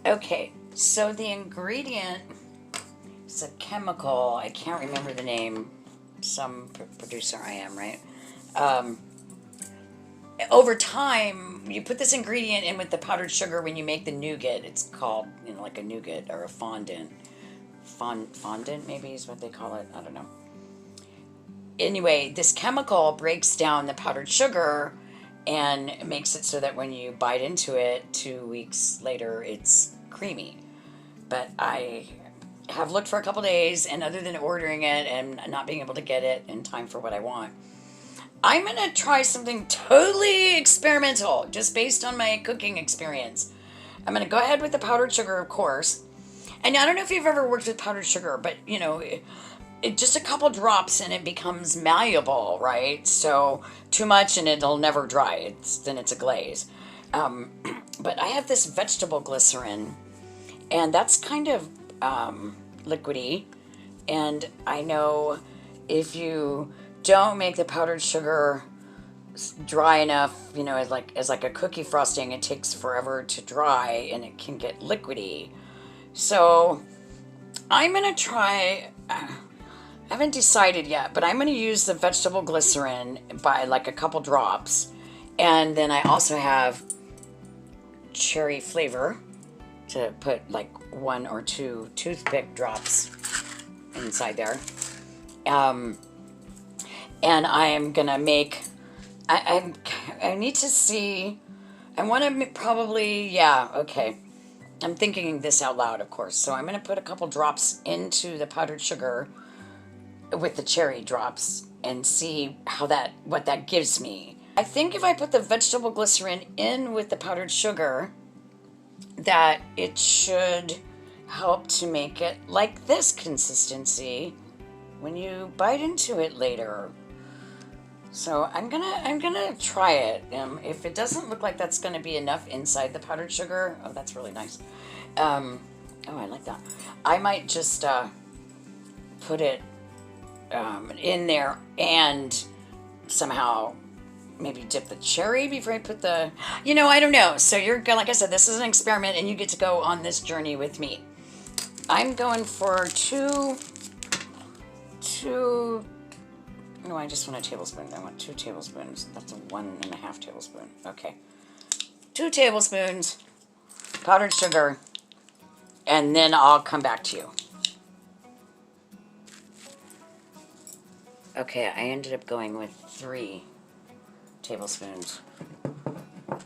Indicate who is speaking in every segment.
Speaker 1: Okay, so the ingredient is a chemical. I can't remember the name. Some producer I am, right? Over time, you put this ingredient in with the powdered sugar when you make the nougat. It's called, like a nougat or a fondant. Fondant, maybe is what they call it. I don't know. Anyway, this chemical breaks down the powdered sugar and makes it so that when you bite into it 2 weeks later, it's creamy. But I have looked for a couple days, and other than ordering it and not being able to get it in time for what I want, I'm going to try something totally experimental, just based on my cooking experience. I'm going to go ahead with the powdered sugar, of course. And I don't know if you've ever worked with powdered sugar, but it just a couple drops and it becomes malleable, right? So too much and it'll never dry. Then it's a glaze. But I have this vegetable glycerin, and that's kind of liquidy. And I know if you don't make the powdered sugar dry enough, as like a cookie frosting, it takes forever to dry and it can get liquidy. So I'm gonna try. I haven't decided yet, but I'm gonna use the vegetable glycerin by like a couple drops, and then I also have cherry flavor to put like 1 or 2 toothpick drops inside there. And I am gonna make. I need to see. I want to probably, yeah, okay. I'm thinking this out loud, of course. So I'm gonna put a couple drops into the powdered sugar with the cherry drops and see what that gives me. I think if I put the vegetable glycerin in with the powdered sugar, that it should help to make it like this consistency when you bite into it later. So I'm gonna try it. If it doesn't look like that's gonna be enough inside the powdered sugar, oh, that's really nice. Oh, I like that. I might just put it in there and somehow maybe dip the cherry before I put the, I don't know. So you're gonna, like I said, this is an experiment, and you get to go on this journey with me. I'm going for two. No, I just want a tablespoon. I want 2 tablespoons. That's a 1.5 tablespoon. Okay. 2 tablespoons powdered sugar, and then I'll come back to you. Okay, I ended up going with 3 tablespoons. I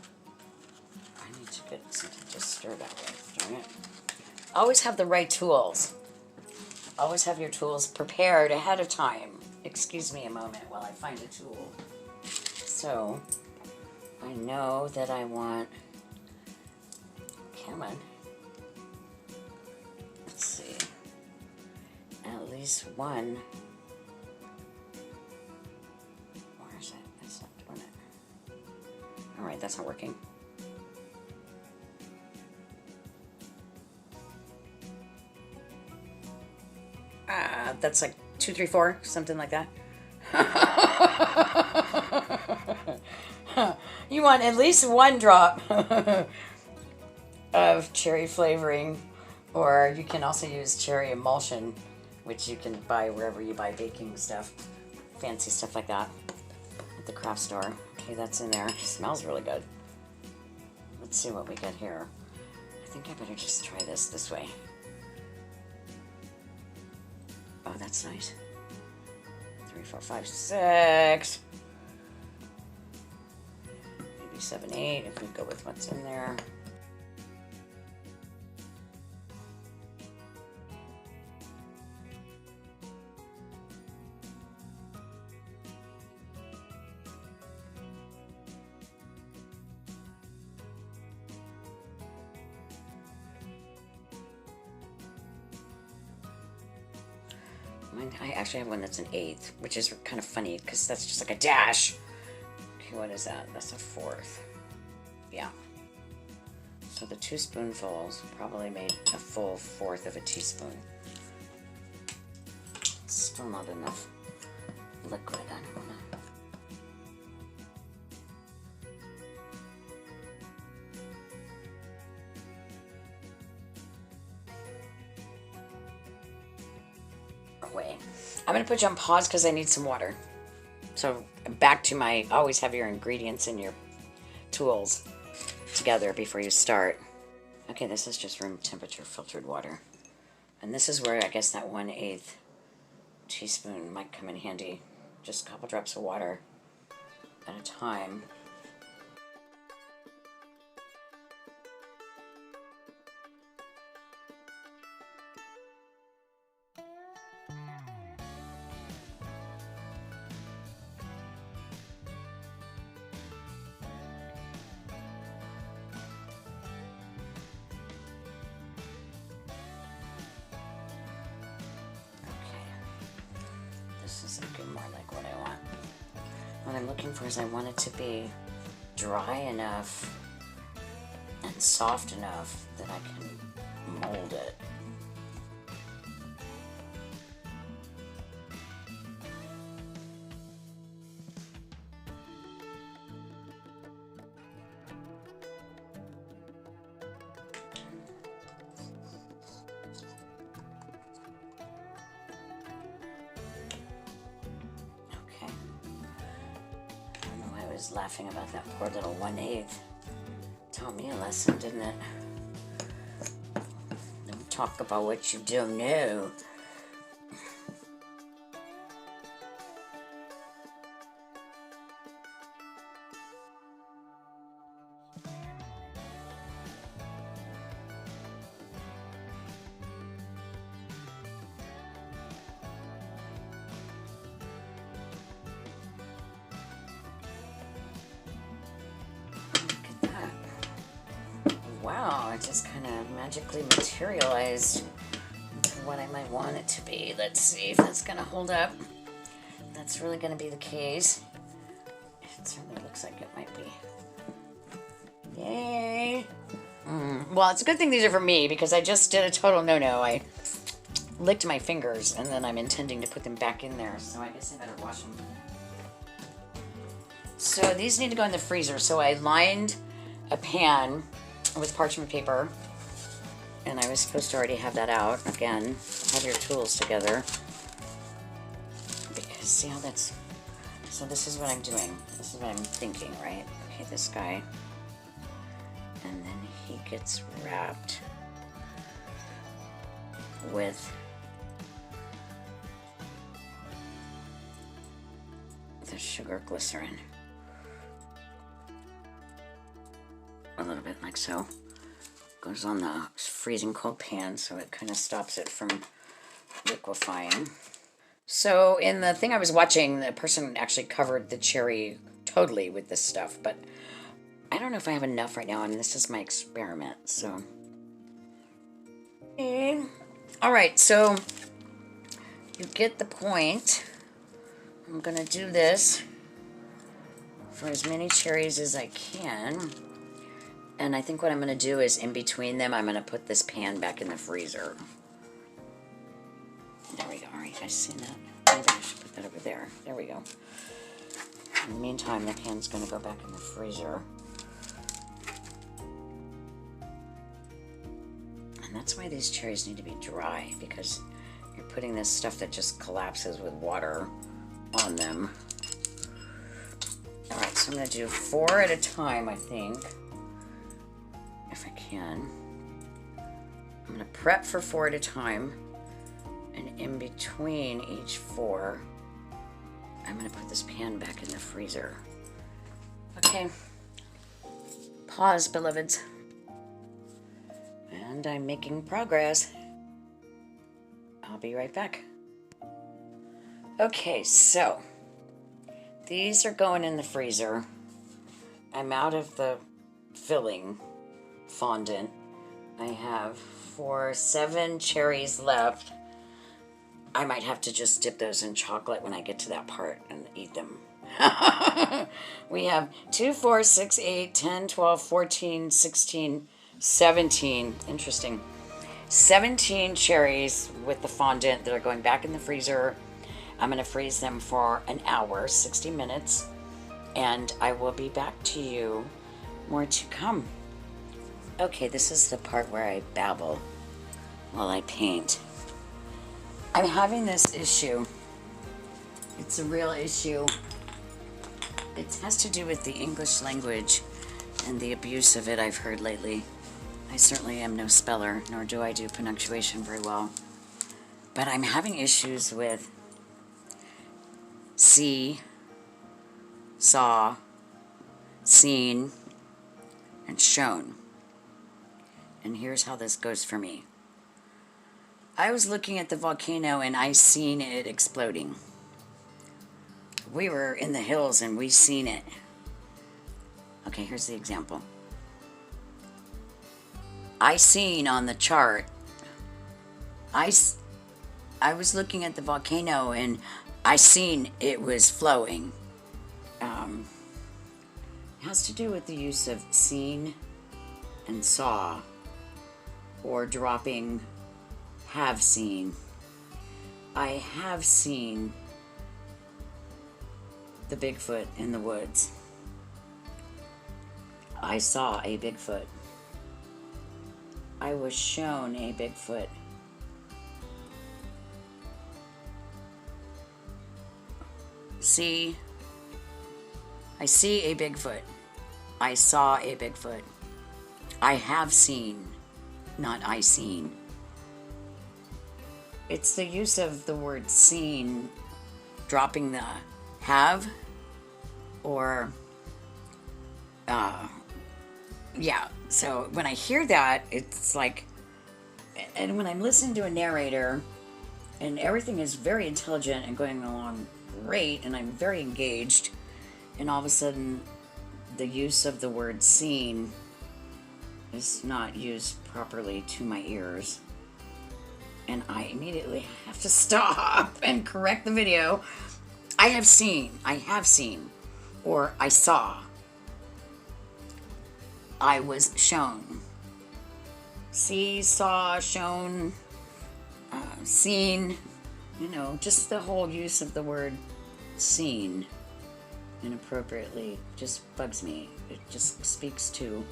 Speaker 1: need to get something to stir that with, darn it. Always have the right tools. Always have your tools prepared ahead of time. Excuse me a moment while I find a tool. So, I know that I want, come on, let's see, at least one. Where is it? It's not doing it. Alright, that's not working. That's like 2, 3, 4, something like that. You want at least 1 drop of cherry flavoring, or you can also use cherry emulsion, which you can buy wherever you buy baking stuff, fancy stuff like that, at the craft store. Okay, that's in there. It smells really good. Let's see what we get here. I think I better just try this way. Oh, that's nice. 3, 4, 5, 6. Maybe 7, 8 if we go with what's in there. I actually have one that's an 1/8, which is kind of funny because that's just like a dash. Okay, what is that? That's a 1/4. Yeah. So the 2 spoonfuls probably made a full 1/4 of a teaspoon. Still not enough liquid. I don't want to. different way. I'm going to put you on pause because I need some water. So back to my, always have your ingredients and your tools together before you start. Okay, this is just room temperature filtered water. And this is where I guess that 1/8 teaspoon might come in handy. Just a couple drops of water at a time. This is looking more like what I want. What I'm looking for is I want it to be dry enough and soft enough that I can mold it. Laughing about that poor little 1/8. Taught me a lesson, didn't it? Don't talk about what you don't know. Wow, it just kind of magically materialized into what I might want it to be. Let's see if that's going to hold up. That's really going to be the case. It certainly looks like it might be. Yay! Well, it's a good thing these are for me because I just did a total no-no. I licked my fingers and then I'm intending to put them back in there, so I guess I better wash them. So these need to go in the freezer. So I lined a pan with parchment paper, and I was supposed to already have that out. Again, have your tools together, because see how that's, so this is what I'm doing, this is what I'm thinking, right? Okay, this guy, and then he gets wrapped with the sugar glycerin. A little bit like so. Goes on the freezing cold pan, so it kind of stops it from liquefying. So in the thing I was watching, the person actually covered the cherry totally with this stuff, but I don't know if I have enough right now. I mean, this is my experiment, so. Okay. All right, so you get the point. I'm gonna do this for as many cherries as I can. And I think what I'm going to do is in between them, I'm going to put this pan back in the freezer. There we go. All right, guys, see that? Maybe I should put that over there. There we go. In the meantime, the pan's going to go back in the freezer. And that's why these cherries need to be dry, because you're putting this stuff that just collapses with water on them. All right, so I'm going to do 4 at a time, I think. If I can. I'm going to prep for 4 at a time, and in between each 4, I'm going to put this pan back in the freezer. Okay. Pause, beloveds. And I'm making progress. I'll be right back. Okay, so these are going in the freezer. I'm out of the filling fondant. I have 7 cherries left. I might have to just dip those in chocolate when I get to that part and eat them. We have 2, 4, 6, 8, 10, 12, 14, 16, 17. Interesting. 17 cherries with the fondant that are going back in the freezer. I'm going to freeze them for an hour, 60 minutes, and I will be back to you. More to come. Okay, this is the part where I babble while I paint. I'm having this issue. It's a real issue. It has to do with the English language and the abuse of it I've heard lately. I certainly am no speller, nor do I do punctuation very well. But I'm having issues with see, saw, seen, and shown. And here's how this goes for me. I was looking at the volcano and I seen it exploding. We were in the hills and we seen it. Okay, here's the example. I seen on the chart, I was looking at the volcano and I seen it was flowing. It has to do with the use of seen and saw, or dropping have seen. I have seen the Bigfoot in the woods. I saw a Bigfoot. I was shown a Bigfoot. See, I see a Bigfoot. I saw a Bigfoot. I have seen, not I seen. It's the use of the word seen, dropping the have, or, yeah. So when I hear that, it's like, and when I'm listening to a narrator, and everything is very intelligent and going along great, and I'm very engaged, and all of a sudden, the use of the word seen is not used properly to my ears. And I immediately have to stop and correct the video. I have seen, or I saw. I was shown. See, saw, shown, seen, just the whole use of the word seen inappropriately just bugs me. It just speaks to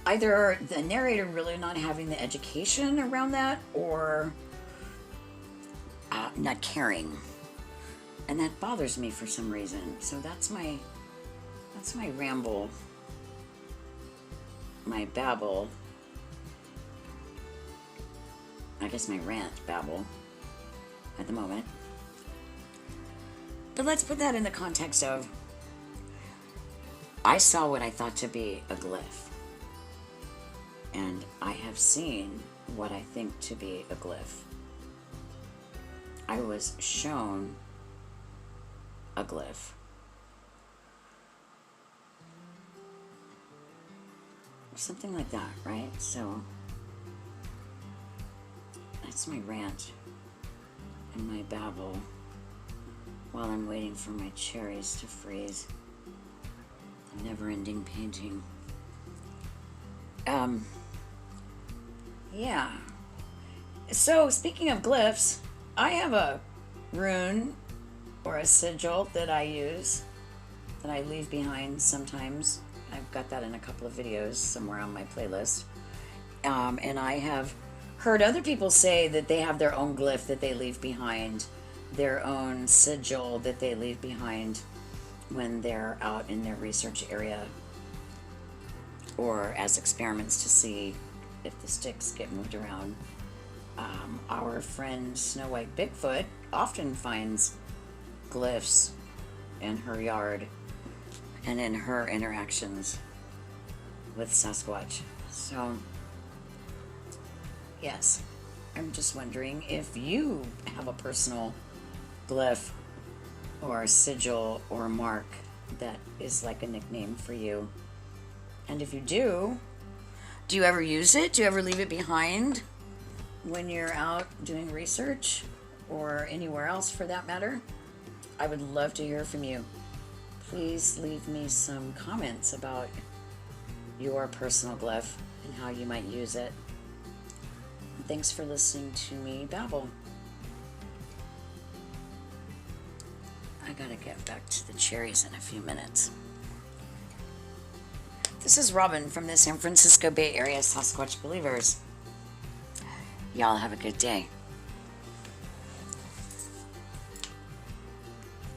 Speaker 1: either the narrator really not having the education around that, or not caring. And that bothers me for some reason. So that's my ramble, my babble. I guess my rant babble at the moment. But let's put that in the context of, I saw what I thought to be a glyph. And I have seen what I think to be a glyph. I was shown a glyph. Something like that, right? So that's my rant and my babble while I'm waiting for my cherries to freeze. A never-ending painting. Yeah. So, speaking of glyphs, I have a rune or a sigil that I use, that I leave behind sometimes. I've got that in a couple of videos somewhere on my playlist. And I have heard other people say that they have their own glyph that they leave behind, their own sigil that they leave behind when they're out in their research area, or as experiments to see if the sticks get moved around. Our friend Snow White Bigfoot often finds glyphs in her yard and in her interactions with Sasquatch. So, yes, I'm just wondering if you have a personal glyph or a sigil or a mark that is like a nickname for you. And if you do you ever use it? Do you ever leave it behind when you're out doing research, or anywhere else for that matter? I would love to hear from you. Please leave me some comments about your personal glyph and how you might use it. And thanks for listening to me babble. I gotta get back to the cherries in a few minutes. This is Robin from the San Francisco Bay Area Sasquatch Believers. Y'all have a good day.